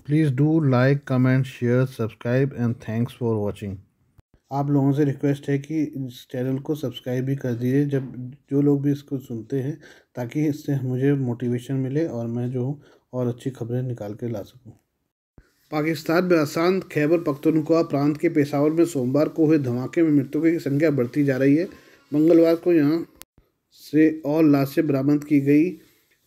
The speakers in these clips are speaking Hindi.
Please do like comment share subscribe and thanks for watching. आप लोगों से रिक्वेस्ट है कि इस चैनल को सब्सक्राइब भी कर दीजिए जब जो लोग भी इसको सुनते हैं, ताकि इससे मुझे मोटिवेशन मिले और मैं जो हूँ और अच्छी खबरें निकाल के ला सकूँ। पाकिस्तान में अशांत खैबर पख्तूनख्वा प्रांत के पेशावर में सोमवार को हुए धमाके में मृतकों की संख्या बढ़ती जा रही है। मंगलवार को यहां से और लाशें बरामद की गई।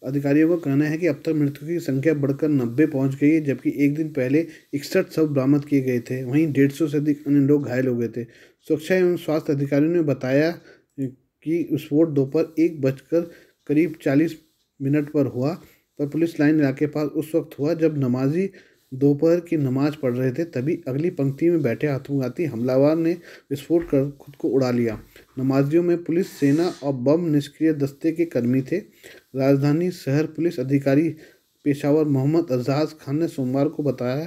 अधिकारियों का कहना है कि अब तक मृतकों की संख्या बढ़कर 90 पहुंच गई है, जबकि एक दिन पहले 61 शव बरामद किए गए थे। वहीं 150 से अधिक अन्य लोग घायल हो गए थे। सुरक्षा एवं स्वास्थ्य अधिकारियों ने बताया कि विस्फोट दोपहर 1 बजकर करीब 40 मिनट पर हुआ, पर पुलिस लाइन इलाके के पास उस वक्त हुआ जब नमाजी दोपहर की नमाज पढ़ रहे थे। तभी अगली पंक्ति में बैठे आत्मघाती हमलावर ने विस्फोट कर खुद को उड़ा लिया। नमाजियों में पुलिस, सेना और बम निष्क्रिय दस्ते के कर्मी थे। राजधानी शहर पुलिस अधिकारी पेशावर मोहम्मद एजाज खान ने सोमवार को बताया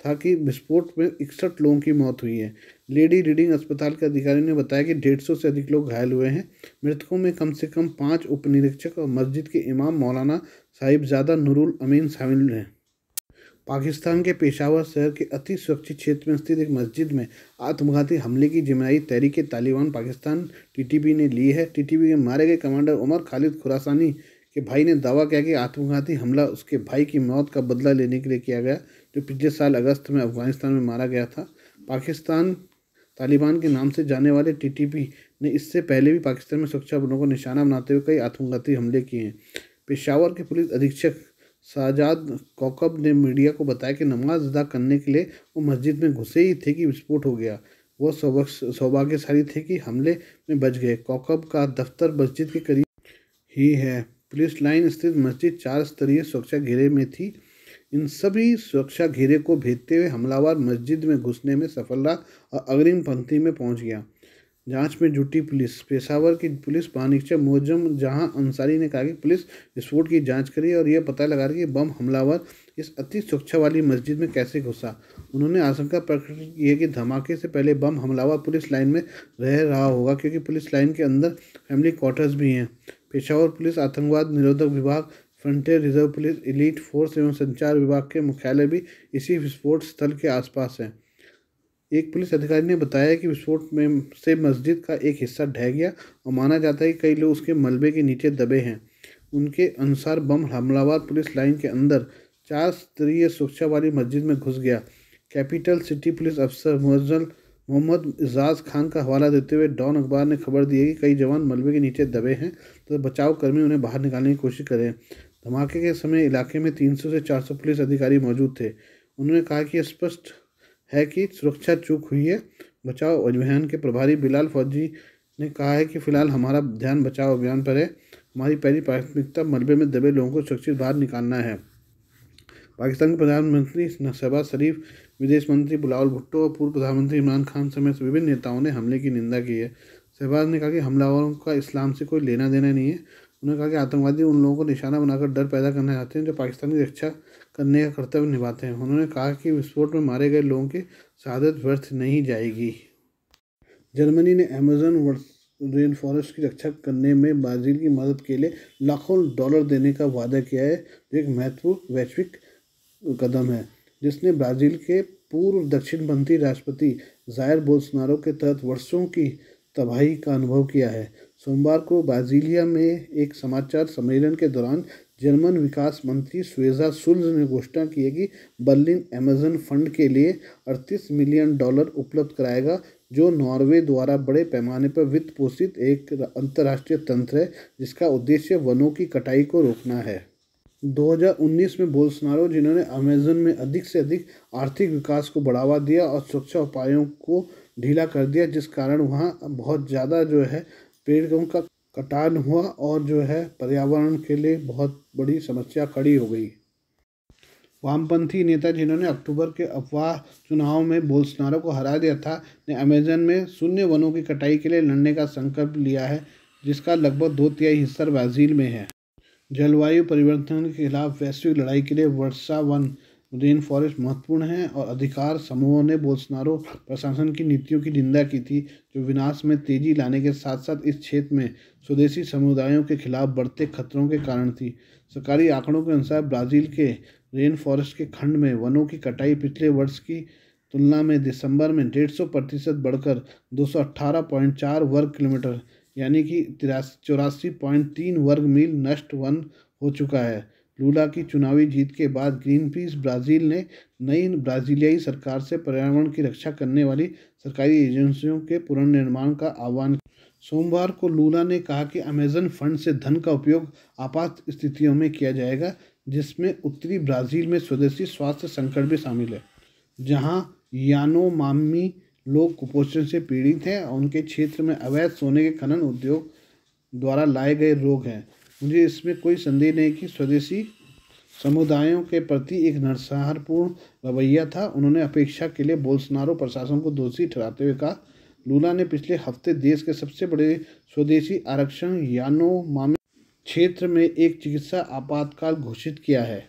था कि विस्फोट में 61 लोगों की मौत हुई है। लेडी रीडिंग अस्पताल के अधिकारी ने बताया कि 150 से अधिक लोग घायल हुए हैं। मृतकों में कम से कम 5 उप निरीक्षक और मस्जिद के इमाम मौलाना साहिबजादा नूरुल अमीन शामिल हैं। पाकिस्तान के पेशावर शहर के अति सुरक्षित क्षेत्र में स्थित एक मस्जिद में आत्मघाती हमले की जिम्मेदारी तहरीक-ए-तालिबान पाकिस्तान टीटीपी ने ली है। टीटीपी के मारे गए कमांडर उमर खालिद खुरासानी के भाई ने दावा किया कि आत्मघाती हमला उसके भाई की मौत का बदला लेने के लिए किया गया, जो पिछले साल अगस्त में अफगानिस्तान में मारा गया था। पाकिस्तान तालिबान के नाम से जाने वाले टीटीपी ने इससे पहले भी पाकिस्तान में सुरक्षा बलों को निशाना बनाते हुए कई आत्मघाती हमले किए हैं। पेशावर के पुलिस अधीक्षक शाहजाद कौकब ने मीडिया को बताया कि नमाज अदा करने के लिए वो मस्जिद में घुसे ही थे कि विस्फोट हो गया। वो सौभाग्यशाली थे कि हमले में बच गए। कौकब का दफ्तर मस्जिद के करीब ही है। पुलिस लाइन स्थित मस्जिद 4 स्तरीय सुरक्षा घेरे में थी। इन सभी सुरक्षा घेरे को भेदते हुए हमलावर मस्जिद में घुसने में सफल रहा और अग्रिम पंक्ति में पहुंच गया। जांच में जुटी पुलिस। पेशावर की पुलिस महानिरीक्षक मोजम जहां अंसारी ने कहा कि पुलिस विस्फोट की जांच करी और यह पता लगा रही है कि बम हमलावर इस अति सुरक्षा वाली मस्जिद में कैसे घुसा। उन्होंने आशंका प्रकट की है कि धमाके से पहले बम हमलावर पुलिस लाइन में रह रहा होगा, क्योंकि पुलिस लाइन के अंदर फैमिली क्वार्टर्स भी हैं। पेशावर पुलिस आतंकवाद निरोधक विभाग, frontier reserve police, elite force एवं संचार विभाग के मुख्यालय भी इसी विस्फोट स्थल के आसपास हैं। एक पुलिस अधिकारी ने बताया कि विस्फोट में से मस्जिद का एक हिस्सा ढह गया और माना जाता है कि कई लोग उसके मलबे के नीचे दबे हैं। उनके अनुसार बम हमलावर पुलिस लाइन के अंदर 4 स्तरीय सुरक्षा वाली मस्जिद में घुस गया। कैपिटल सिटी पुलिस अफसर मोहम्मद एजाज खान का हवाला देते हुए डॉन अखबार ने खबर दी है कि कई जवान मलबे के नीचे दबे हैं, तो बचाव कर्मी उन्हें बाहर निकालने की कोशिश करें। धमाके के समय इलाके में 300 से 400 पुलिस अधिकारी मौजूद थे। उन्होंने कहा कि स्पष्ट है कि सुरक्षा चूक हुई है। बचाव अभियान के प्रभारी बिलाल फौजी ने कहा है कि फिलहाल हमारा ध्यान बचाव अभियान पर है। हमारी पहली प्राथमिकता मलबे में दबे लोगों को सुरक्षित बाहर निकालना है। पाकिस्तान के प्रधानमंत्री शहबाज शरीफ, विदेश मंत्री बिलावल भुट्टो और पूर्व प्रधानमंत्री इमरान खान समेत विभिन्न नेताओं ने हमले की निंदा की है। शहबाज ने कहा कि हमलावरों का इस्लाम से कोई लेना देना नहीं है। उन्होंने कहा कि आतंकवादी उन लोगों को निशाना बनाकर डर पैदा करना चाहते हैं जो पाकिस्तान की रक्षा करने का कर्तव्य निभाते हैं। उन्होंने कहा कि विस्फोट में मारे गए लोगों की शहादत व्यर्थ नहीं जाएगी। जर्मनी ने अमेजन रेन फॉरेस्ट की रक्षा करने में ब्राज़ील की मदद के लिए लाखों डॉलर देने का वादा किया है, जो एक महत्वपूर्ण वैश्विक कदम है जिसने ब्राज़ील के पूर्व दक्षिणपंथी राष्ट्रपति जायर बोल्सोनारो के तहत वर्षों की तबाही का अनुभव किया है। सोमवार को ब्राज़ीलिया में एक समाचार सम्मेलन के दौरान जर्मन विकास मंत्री स्वेजा सुल्ज ने घोषणा की है कि बर्लिन अमेजन फंड के लिए 38 मिलियन डॉलर उपलब्ध कराएगा, जो नॉर्वे द्वारा बड़े पैमाने पर वित्त पोषित एक अंतर्राष्ट्रीय तंत्र है जिसका उद्देश्य वनों की कटाई को रोकना है। 2019 में बोल्सोनारो, जिन्होंने अमेजन में अधिक से अधिक आर्थिक विकास को बढ़ावा दिया और सुरक्षा उपायों को ढीला कर दिया, जिस कारण वहाँ बहुत ज़्यादा जो है पेड़ों का कटान हुआ और जो है पर्यावरण के लिए बहुत बड़ी समस्या खड़ी हो गई। वामपंथी नेता, जिन्होंने अक्टूबर के अफवाह चुनाव में बोल्सोनारो को हरा दिया था, ने अमेजन में शून्य वनों की कटाई के लिए लड़ने का संकल्प लिया है, जिसका लगभग 2/3 हिस्सा ब्राज़ील में है। जलवायु परिवर्तन के खिलाफ वैश्विक लड़ाई के लिए वर्षा वन रेन फॉरेस्ट महत्वपूर्ण हैं और अधिकार समूहों ने बोल्सोनारो प्रशासन की नीतियों की निंदा की थी, जो विनाश में तेजी लाने के साथ साथ इस क्षेत्र में स्वदेशी समुदायों के खिलाफ बढ़ते खतरों के कारण थी। सरकारी आंकड़ों के अनुसार ब्राज़ील के रेन फॉरेस्ट के खंड में वनों की कटाई पिछले वर्ष की तुलना में दिसंबर में 150% बढ़कर 218.4 वर्ग किलोमीटर यानी कि 84.3 वर्ग मील नष्ट वन हो चुका है। लूला की चुनावी जीत के बाद ग्रीनपीस ब्राज़ील ने नई ब्राज़ीलियाई सरकार से पर्यावरण की रक्षा करने वाली सरकारी एजेंसियों के पुनर्निर्माण का आह्वान किया। सोमवार को लूला ने कहा कि अमेज़न फंड से धन का उपयोग आपात स्थितियों में किया जाएगा, जिसमें उत्तरी ब्राज़ील में स्वदेशी स्वास्थ्य संकट भी शामिल है, जहां यानोमामी लोग कुपोषण से पीड़ित हैं और उनके क्षेत्र में अवैध सोने के खनन उद्योग द्वारा लाए गए रोग हैं। मुझे इसमें कोई संदेह नहीं कि स्वदेशी समुदायों के प्रति एक नरसंहारपूर्ण रवैया था। उन्होंने अपेक्षा के लिए बोल्सोनारो प्रशासन को दोषी ठहराते हुए कहा। लूला ने पिछले हफ्ते देश के सबसे बड़े स्वदेशी आरक्षण यानोमामी क्षेत्र में एक चिकित्सा आपातकाल घोषित किया है।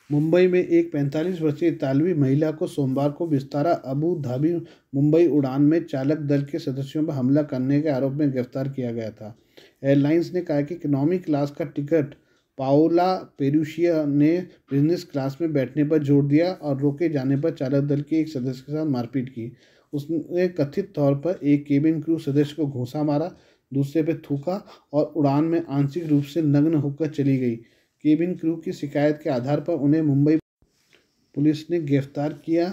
मुंबई में एक 45 वर्षीय इतालवी महिला को सोमवार को विस्तारा अबू धाबी मुंबई उड़ान में चालक दल के सदस्यों पर हमला करने के आरोप में गिरफ्तार किया गया था। एयरलाइंस ने कहा कि इकोनॉमी क्लास का टिकट पाओला पेरुशिया ने बिजनेस क्लास में बैठने पर जोर दिया और रोके जाने पर चालक दल के एक सदस्य के साथ मारपीट की। उसने कथित तौर पर एक केबिन क्रू सदस्य को घूंसा मारा, दूसरे पर थूका और उड़ान में आंशिक रूप से नग्न होकर चली गई। केबिन क्रू की शिकायत के आधार पर उन्हें मुंबई पुलिस ने गिरफ्तार किया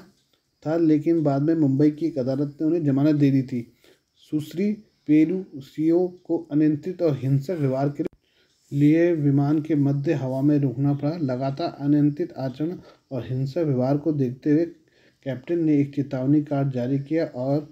था, लेकिन बाद में मुंबई की एक अदालत ने उन्हें जमानत दे दी थी। सुश्री पेरुसियो को अनियंत्रित और हिंसक व्यवहार के लिए विमान के मध्य हवा में रुकना पड़ा। लगातार अनियंत्रित आचरण और हिंसक व्यवहार को देखते हुए कैप्टन ने एक चेतावनी कार्ड जारी किया और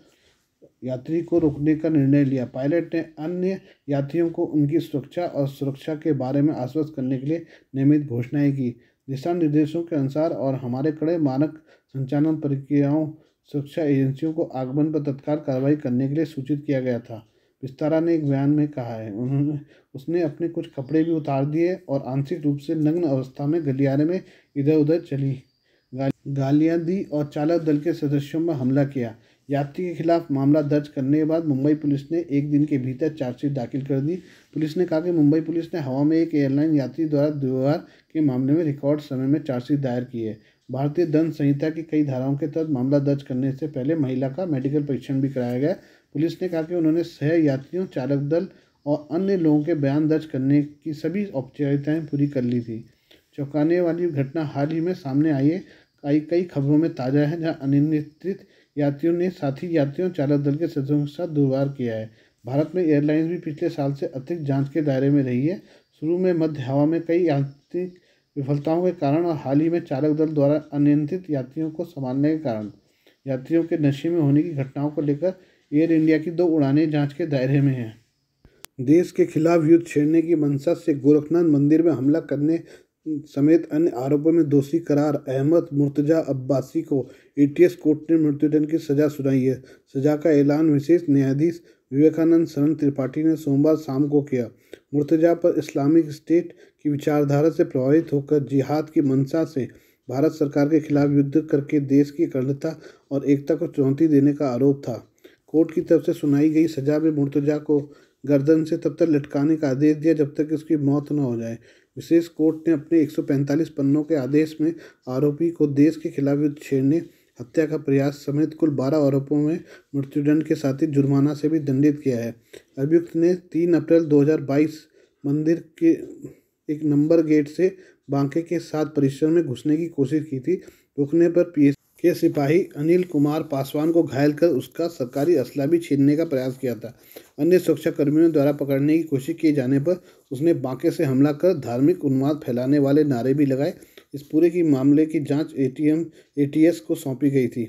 यात्री को रोकने का निर्णय लिया। पायलट ने अन्य यात्रियों को उनकी सुरक्षा और सुरक्षा के बारे में आश्वस्त करने के लिए नियमित घोषणाएं की। दिशा निर्देशों के अनुसार और हमारे कड़े मानक संचालन प्रक्रियाओं सुरक्षा एजेंसियों को आगमन पर तत्काल कार्रवाई करने के लिए सूचित किया गया था, विस्तारा ने एक बयान में कहा है। उसने अपने कुछ कपड़े भी उतार दिए और आंशिक रूप से नग्न अवस्था में गलियारे में इधर उधर चली गालियां दी और चालक दल के सदस्यों पर हमला किया। यात्री के खिलाफ मामला दर्ज करने के बाद मुंबई पुलिस ने एक दिन के भीतर चार्जशीट दाखिल कर दी। पुलिस ने कहा कि मुंबई पुलिस ने हवा में एक एयरलाइन यात्री द्वारा दुर्व्यवहार के मामले में रिकॉर्ड समय में चार्जशीट दायर की है। भारतीय दंड संहिता की कई धाराओं के तहत मामला दर्ज करने से पहले महिला का मेडिकल परीक्षण भी कराया गया। पुलिस ने कहा कि उन्होंने सह यात्रियों, चालक दल और अन्य लोगों के बयान दर्ज करने की सभी औपचारिकताएं पूरी कर ली थी। चौंकाने वाली घटना हाल ही में सामने आई है। कई खबरों में ताज़ा है जहां अनियंत्रित यात्रियों ने साथी यात्रियों, चालक दल के सदस्यों के साथ दुर्व्यवहार किया है। भारत में एयरलाइंस भी पिछले साल से अतिरिक्त जांच के दायरे में रही है। शुरू में मध्य हवा में कई यांत्रिक विफलताओं के कारण और हाल ही में चालक दल द्वारा अनियंत्रित यात्रियों को संभालने के कारण यात्रियों के नशे में होने की घटनाओं को लेकर एयर इंडिया की 2 उड़ानें जांच के दायरे में हैं। देश के खिलाफ युद्ध छेड़ने की मंशा से गोरखनाथ मंदिर में हमला करने समेत अन्य आरोपों में दोषी करार अहमद मुर्तजा अब्बासी को एटीएस कोर्ट ने मृत्युदंड की सजा सुनाई है। सजा का ऐलान विशेष न्यायाधीश विवेकानंद शरण त्रिपाठी ने सोमवार शाम को किया। मुर्तजा पर इस्लामिक स्टेट की विचारधारा से प्रभावित होकर जिहाद की मंशा से भारत सरकार के खिलाफ युद्ध करके देश की अखंडता और एकता को चुनौती देने का आरोप था। कोर्ट की तरफ से सुनाई गई सजा में मुर्तजा को गर्दन से तब तक लटकाने का आदेश दिया जब तक उसकी मौत न हो जाए। विशेष कोर्ट ने अपने 145 पन्नों के आदेश में आरोपी को देश के खिलाफ युद्ध छेड़ने, हत्या का प्रयास समेत कुल 12 आरोपों में मृत्युदंड के साथ ही जुर्माना से भी दंडित किया है। अभियुक्त ने 3 अप्रैल 2022 मंदिर के एक नंबर गेट से बांके के साथ परिसर में घुसने की कोशिश की थी। रुकने पर पीएससी के सिपाही अनिल कुमार पासवान को घायल कर उसका सरकारी असला भी छीनने का प्रयास किया था। अन्य सुरक्षाकर्मियों द्वारा पकड़ने की कोशिश किए जाने पर उसने बांके से हमला कर धार्मिक उन्माद फैलाने वाले नारे भी लगाए। इस पूरे की मामले की जांच एटीएस को सौंपी गई थी।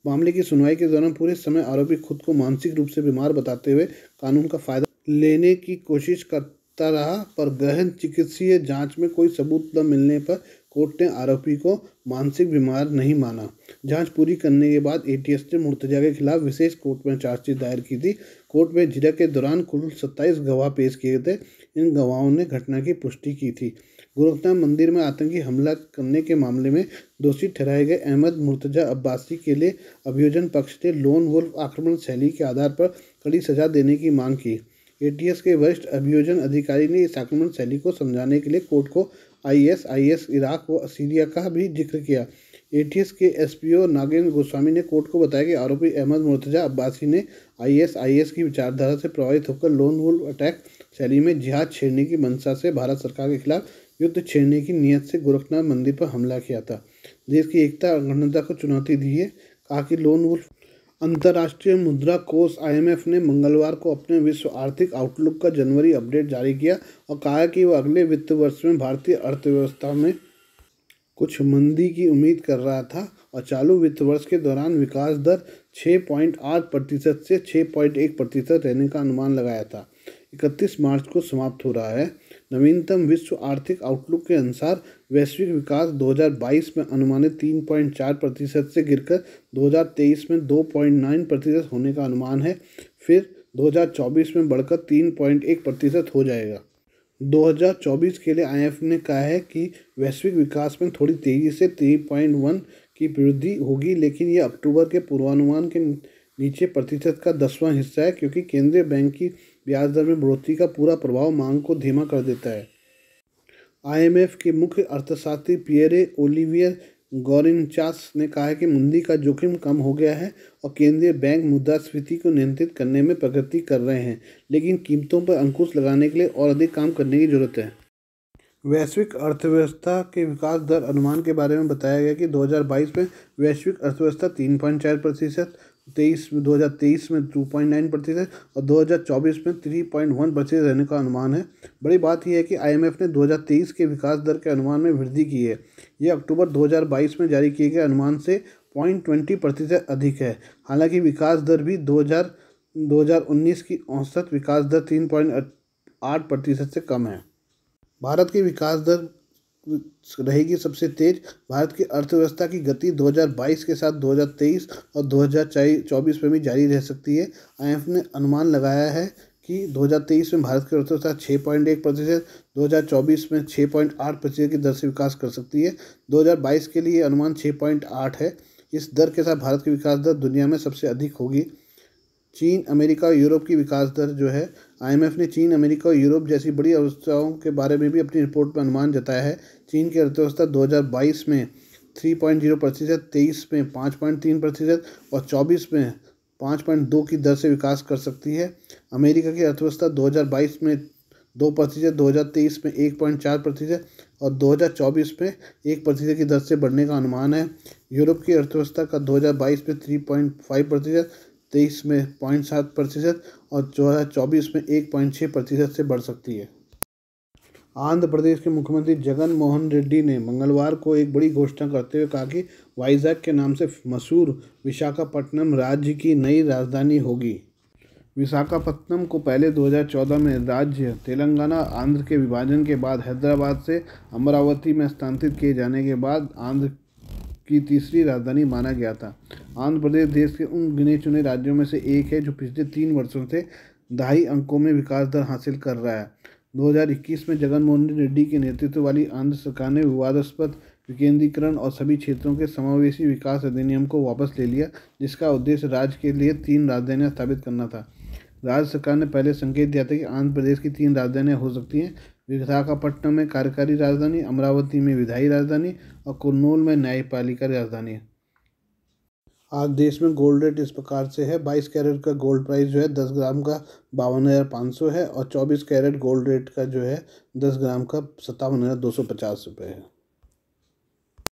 मामले की सुनवाई के दौरान पूरे समय आरोपी खुद को मानसिक रूप से बीमार बताते हुए कानून का फायदा लेने की कोशिश करता रहा, पर गहन चिकित्सीय जांच में कोई सबूत न मिलने पर कोर्ट ने आरोपी को मानसिक बीमार नहीं माना। जांच पूरी करने के बाद एटीएस ने मुर्तजा के खिलाफ विशेष कोर्ट में चार्जशीट दायर की थी। कोर्ट में झड़प के दौरान कुल 27 गवाह पेश किए थे। इन गवाहों ने घटना की पुष्टि की थी। गोरखनाथ मंदिर में आतंकी हमला करने के मामले में दोषी ठहराए गए अहमद मुर्तजा अब्बासी के लिए अभियोजन पक्ष ने लोन वुल्फ आक्रमण शैली के आधार पर कड़ी सजा देने की मांग की। एटीएस के वरिष्ठ अभियोजन अधिकारी ने इस आक्रमण शैली को समझाने के लिए कोर्ट को आईएस, इराक व सीरिया का भी जिक्र किया। एटीएस के एसपीओ नागेंद्र गोस्वामी ने कोर्ट को बताया कि आरोपी अहमद मुर्तजा अब्बासी ने आईएस की विचारधारा से प्रभावित होकर लोन वुल्फ अटैक शैली में जिहाद छेड़ने की मंशा से भारत सरकार के खिलाफ युद्ध छेड़ने की नीयत से गोरखनाथ मंदिर पर हमला किया था। देश की एकता और अखंडता को चुनौती दी है। कहा कि लोन वुल्फ अंतर्राष्ट्रीय मुद्रा कोष आईएमएफ ने मंगलवार को अपने विश्व आर्थिक आउटलुक का जनवरी अपडेट जारी किया और कहा कि वह अगले वित्त वर्ष में भारतीय अर्थव्यवस्था में कुछ मंदी की उम्मीद कर रहा था और चालू वित्त वर्ष के दौरान विकास दर 6.8% से 6.1% रहने का अनुमान लगाया था। 31 मार्च को समाप्त हो रहा है। नवीनतम विश्व आर्थिक आउटलुक के अनुसार वैश्विक विकास 2022 में अनुमानित 3.4% से गिरकर 2023 में 2.9% होने का अनुमान है। फिर 2024 में बढ़कर 3.1% हो जाएगा। 2024 के लिए आईएमएफ ने कहा है कि वैश्विक विकास में थोड़ी तेजी से 3.1 की वृद्धि होगी, लेकिन यह अक्टूबर के पूर्वानुमान के नीचे प्रतिशत का 10वां हिस्सा है, क्योंकि केंद्रीय बैंक की ब्याज दर में बढ़ोतरी का पूरा प्रभाव मांग को धीमा कर देता है। आईएमएफ के मुख्य अर्थशास्त्री पियरे ओलिवियर गौरिनचास ने कहा है कि मंदी का जोखिम कम हो गया है और केंद्रीय बैंक मुद्रास्फीति को नियंत्रित करने में प्रगति कर रहे हैं, लेकिन कीमतों पर अंकुश लगाने के लिए और अधिक काम करने की जरूरत है। वैश्विक अर्थव्यवस्था के विकास दर अनुमान के बारे में बताया गया कि 2022 में वैश्विक अर्थव्यवस्था 3.4%, 2023 में 2.9% और 2024 में 3.1% रहने का अनुमान है। बड़ी बात यह है कि आईएमएफ ने 2023 के विकास दर के अनुमान में वृद्धि की है। यह अक्टूबर 2022 में जारी किए गए अनुमान से 0.20% अधिक है। हालांकि विकास दर भी 2019 की औसत विकास दर 3.8% से कम है। भारत की विकास दर रहेगी सबसे तेज। भारत की अर्थव्यवस्था की गति 2022 के साथ 2023 और 2024 में भी जारी रह सकती है। आईएमएफ ने अनुमान लगाया है कि 2023 में भारत की अर्थव्यवस्था 6.1%, 2024 में 6.8% की दर से विकास कर सकती है। 2022 के लिए अनुमान 6.8 है। इस दर के साथ भारत की विकास दर दुनिया में सबसे अधिक होगी। चीन, अमेरिका और यूरोप की विकास दर जो है, आईएमएफ ने चीन, अमेरिका और यूरोप जैसी बड़ी अर्थव्यवस्थाओं के बारे में भी अपनी रिपोर्ट में अनुमान जताया है। चीन की अर्थव्यवस्था 2022 में 3.0%, 23 में 5.3% और 24 में 5.2 की दर से विकास कर सकती है। अमेरिका की अर्थव्यवस्था 2022 में 2%, 2023 में 1.4% और 2024 में 1% की दर से बढ़ने का अनुमान है। यूरोप की अर्थव्यवस्था का 2022 में 3.5%, 23 में 0.7% और 2024 में 1.6% से बढ़ सकती है। आंध्र प्रदेश के मुख्यमंत्री जगन मोहन रेड्डी ने मंगलवार को एक बड़ी घोषणा करते हुए कहा कि वाइजैक के नाम से मशहूर विशाखापट्टनम राज्य की नई राजधानी होगी। विशाखापट्टनम को पहले 2014 में राज्य तेलंगाना आंध्र के विभाजन के बाद हैदराबाद से अमरावती में स्थानांतरित किए जाने के बाद आंध्र की तीसरी राजधानी माना गया था। आंध्र प्रदेश देश के उन गिने चुने राज्यों में से एक है जो पिछले 3 वर्षों से दहाई अंकों में विकास दर हासिल कर रहा है। 2021 में जगन मोहन रेड्डी के नेतृत्व वाली आंध्र सरकार ने विवादास्पद विकेंद्रीकरण और सभी क्षेत्रों के समावेशी विकास अधिनियम को वापस ले लिया, जिसका उद्देश्य राज्य के लिए 3 राजधानियां स्थापित करना था। राज्य सरकार ने पहले संकेत दिया था कि आंध्र प्रदेश की 3 राजधानियां हो सकती हैं। विशाखापट्टनम में कार्यकारी राजधानी, अमरावती में विधायी राजधानी और कुर्नूल में न्यायपालिका राजधानी। आज देश में गोल्ड रेट इस प्रकार से है। 22 कैरेट का गोल्ड प्राइस जो है 10 ग्राम का 52,500 है और 24 कैरेट गोल्ड रेट का जो है 10 ग्राम का 57,250 रुपये है।